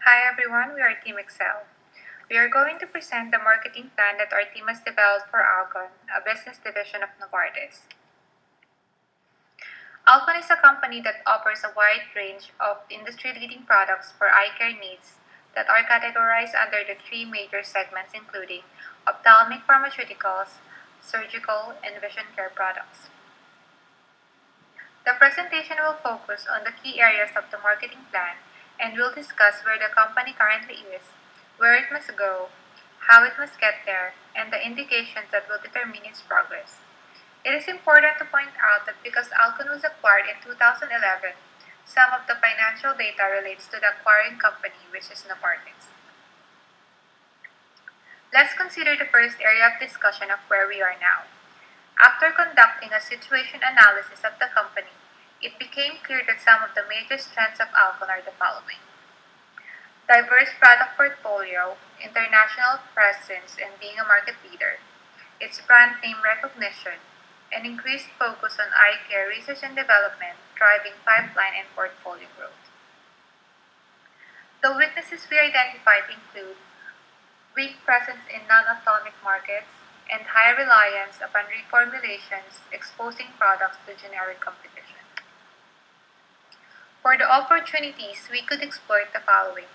Hi everyone, we are Team Excel. We are going to present the marketing plan that our team has developed for Alcon, a business division of Novartis. Alcon is a company that offers a wide range of industry-leading products for eye care needs that are categorized under the three major segments including ophthalmic pharmaceuticals, surgical, and vision care products. The presentation will focus on the key areas of the marketing plan and will discuss where the company currently is, where it must go, how it must get there, and the indications that will determine its progress. It is important to point out that because Alcon was acquired in 2011, some of the financial data relates to the acquiring company, which is Novartis. Let's consider the first area of discussion of where we are now. After conducting a situation analysis of the company, it became clear that some of the major strengths of Alcon are the following: diverse product portfolio, international presence and being a market leader, its brand name recognition, and increased focus on eye care research and development, driving pipeline and portfolio growth. The weaknesses we identified include weak presence in non-ophthalmic markets, and high reliance upon reformulations, exposing products to generic competition. For the opportunities, we could exploit the following: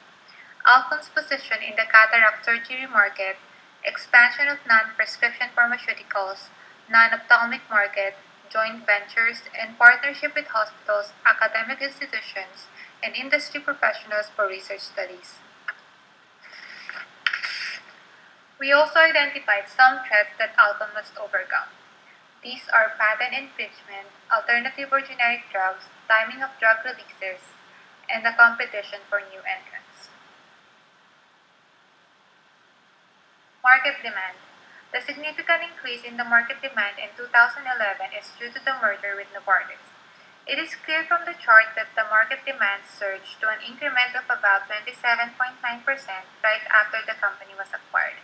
Alcon's position in the cataract surgery market, expansion of non-prescription pharmaceuticals, non-ophthalmic market, joint ventures, and partnership with hospitals, academic institutions, and industry professionals for research studies. We also identified some threats that Alcon must overcome. These are patent infringement, alternative or generic drugs, timing of drug releases, and the competition for new entrants. Market demand. The significant increase in the market demand in 2011 is due to the merger with Novartis. It is clear from the chart that the market demand surged to an increment of about 27.9% right after the company was acquired.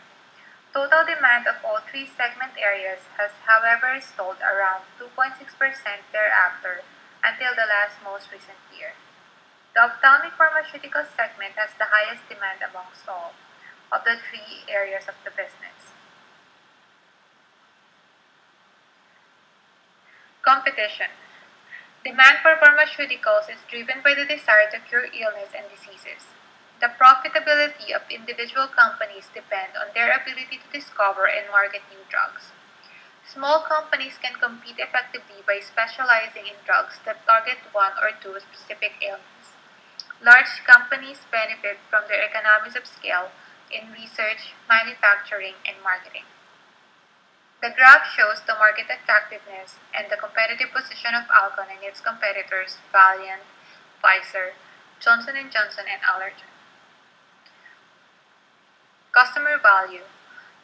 Total demand of all three segment areas has however stalled around 2.6% thereafter until the most recent year. The ophthalmic pharmaceutical segment has the highest demand amongst all of the three areas of the business. Competition. Demand for pharmaceuticals is driven by the desire to cure illness and diseases. The profitability of individual companies depend on their ability to discover and market new drugs. Small companies can compete effectively by specializing in drugs that target one or two specific ailments. Large companies benefit from their economies of scale in research, manufacturing, and marketing. The graph shows the market attractiveness and the competitive position of Alcon and its competitors Valeant, Pfizer, Johnson & Johnson, and Allergan. Customer value.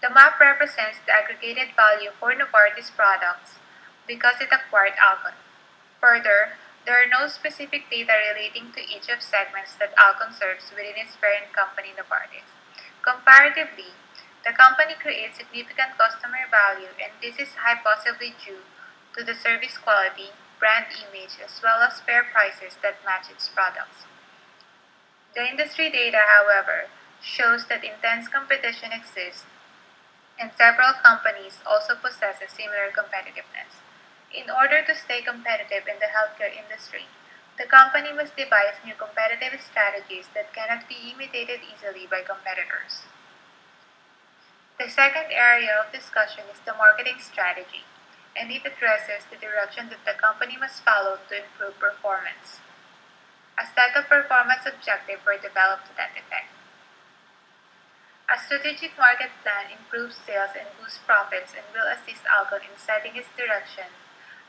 The map represents the aggregated value for Novartis products because it acquired Alcon. Further, there are no specific data relating to each of segments that Alcon serves within its parent company Novartis. Comparatively, the company creates significant customer value, and this is high possibly due to the service quality, brand image, as well as fair prices that match its products. The industry data, however, shows that intense competition exists, and several companies also possess a similar competitiveness. In order to stay competitive in the healthcare industry, the company must devise new competitive strategies that cannot be imitated easily by competitors. The second area of discussion is the marketing strategy, and it addresses the direction that the company must follow to improve performance. A set of performance objectives were developed to that effect. A strategic market plan improves sales and boosts profits and will assist Alcon in setting its direction,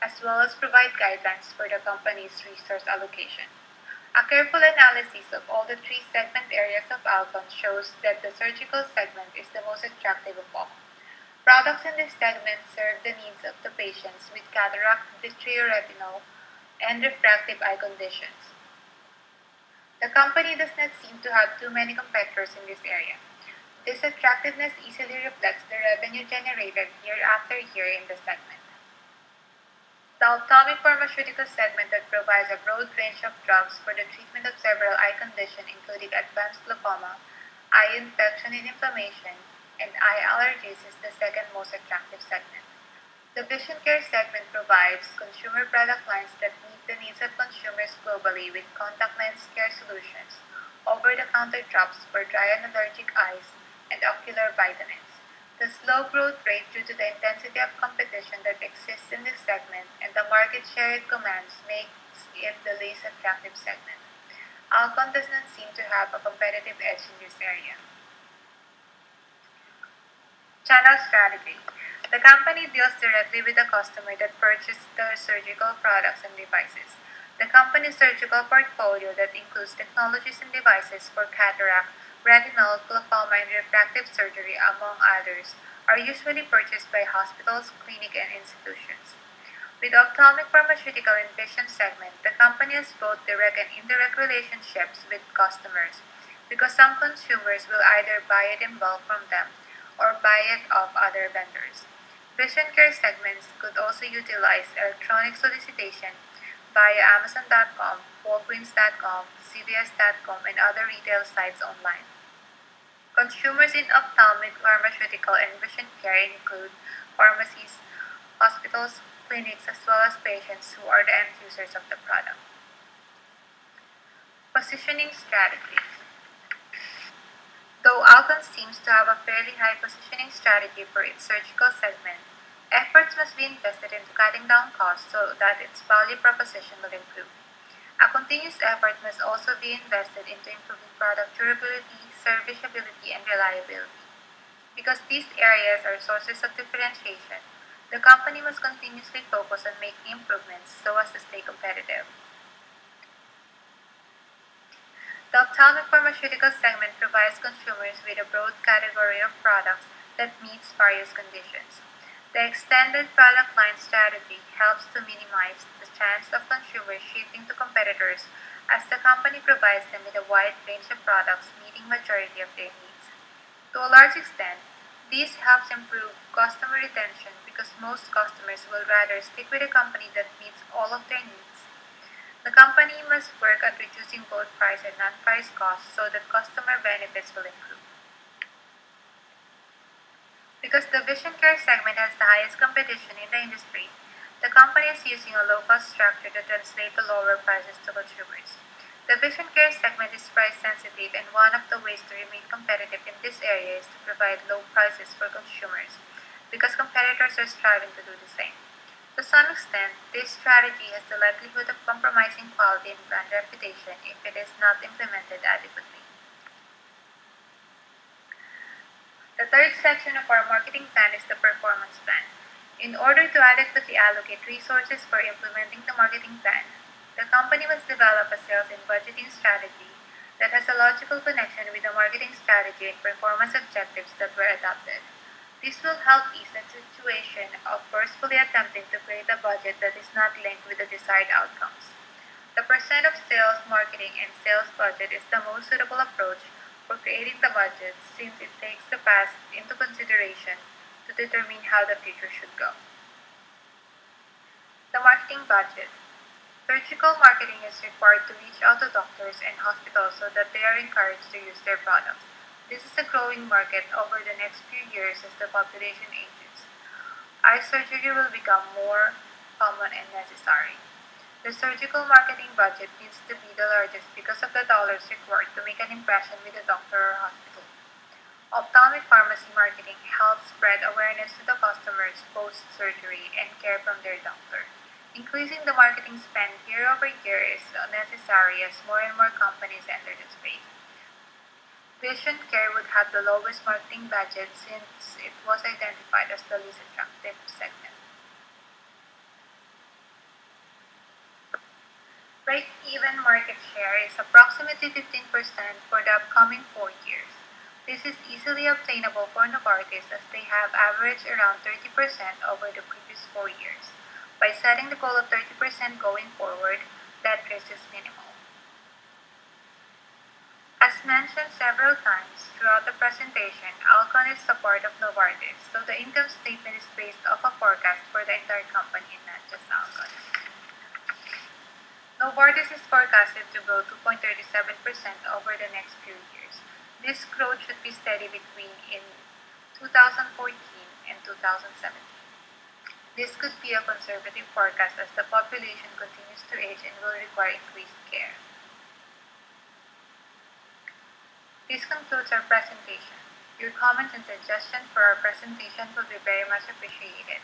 as well as provide guidelines for the company's resource allocation. A careful analysis of all the three segment areas of Alcon shows that the surgical segment is the most attractive of all. Products in this segment serve the needs of the patients with cataract, vitreoretinal, and refractive eye conditions. The company does not seem to have too many competitors in this area. This attractiveness easily reflects the revenue generated year after year in the segment. The The ophthalmic pharmaceutical segment that provides a broad range of drugs for the treatment of several eye conditions including advanced glaucoma, eye infection and inflammation, and eye allergies is the second most attractive segment. The vision care segment provides consumer product lines that meet the needs of consumers globally with contact lens care solutions, over-the-counter drops for dry and allergic eyes, and ocular vitamins. The slow growth rate due to the intensity of competition that exists in this segment and the market share it commands makes it the least attractive segment. Alcon does not seem to have a competitive edge in this area. Channel strategy. The company deals directly with the customer that purchases their surgical products and devices. The company's surgical portfolio that includes technologies and devices for cataract, retinal, glaucoma, and refractive surgery, among others, are usually purchased by hospitals, clinics, and institutions. With the ophthalmic pharmaceutical and vision segment, the company has both direct and indirect relationships with customers because some consumers will either buy it in bulk from them or buy it off other vendors. Vision care segments could also utilize electronic solicitation via Amazon.com, Walgreens.com, CVS.com, and other retail sites online. Consumers in ophthalmic, pharmaceutical, and vision care include pharmacies, hospitals, clinics, as well as patients who are the end users of the product. Positioning strategy. Though Alcon seems to have a fairly high positioning strategy for its surgical segment, efforts must be invested into cutting down costs so that its value proposition will improve. A continuous effort must also be invested into improving product durability, serviceability, and reliability. Because these areas are sources of differentiation, the company must continuously focus on making improvements so as to stay competitive. The ophthalmic pharmaceutical segment provides consumers with a broad category of products that meets various conditions. The extended product line strategy helps to minimize the chance of consumers shifting to competitors as the company provides them with a wide range of products meeting majority of their needs. To a large extent, this helps improve customer retention because most customers will rather stick with a company that meets all of their needs. The company must work at reducing both price and non-price costs so that customer benefits will improve. Because the vision care segment has the highest competition in the industry, the company is using a low-cost structure to translate the lower prices to consumers. The vision care segment is price sensitive, and one of the ways to remain competitive in this area is to provide low prices for consumers because competitors are striving to do the same. To some extent, this strategy has the likelihood of compromising quality and brand reputation if it is not implemented adequately. The third section of our marketing plan is the performance plan. In order to adequately allocate resources for implementing the marketing plan, the company must develop a sales and budgeting strategy that has a logical connection with the marketing strategy and performance objectives that were adopted. This will help ease the situation of forcefully attempting to create a budget that is not linked with the desired outcomes. The percent of sales, marketing, and sales budget is the most suitable approach for creating the budget since it takes the past into consideration to determine how the future should go. The marketing budget. Surgical marketing is required to reach out to doctors and hospitals so that they are encouraged to use their products. This is a growing market over the next few years as the population ages. Eye surgery will become more common and necessary. The surgical marketing budget needs to be the largest because of the dollars required to make an impression with the doctor or hospital. Ophthalmic pharmacy marketing helps spread awareness to the customers post-surgery and care from their doctor. Increasing the marketing spend year over year is necessary as more and more companies enter the space. Vision care would have the lowest marketing budget since it was identified as the least attractive segment. Break-even market share is approximately 15% for the upcoming 4 years. This is easily obtainable for Novartis as they have averaged around 30% over the previous 4 years. By setting the goal of 30% going forward, that risk is minimal. As mentioned several times throughout the presentation, Alcon is support of Novartis, so the income statement is based off a forecast for the entire company and not just Alcon. Novartis is forecasted to grow 2.37% over the next few years. This growth should be steady between in 2014 and 2017. This could be a conservative forecast as the population continues to age and will require increased care. This concludes our presentation. Your comments and suggestions for our presentation will be very much appreciated.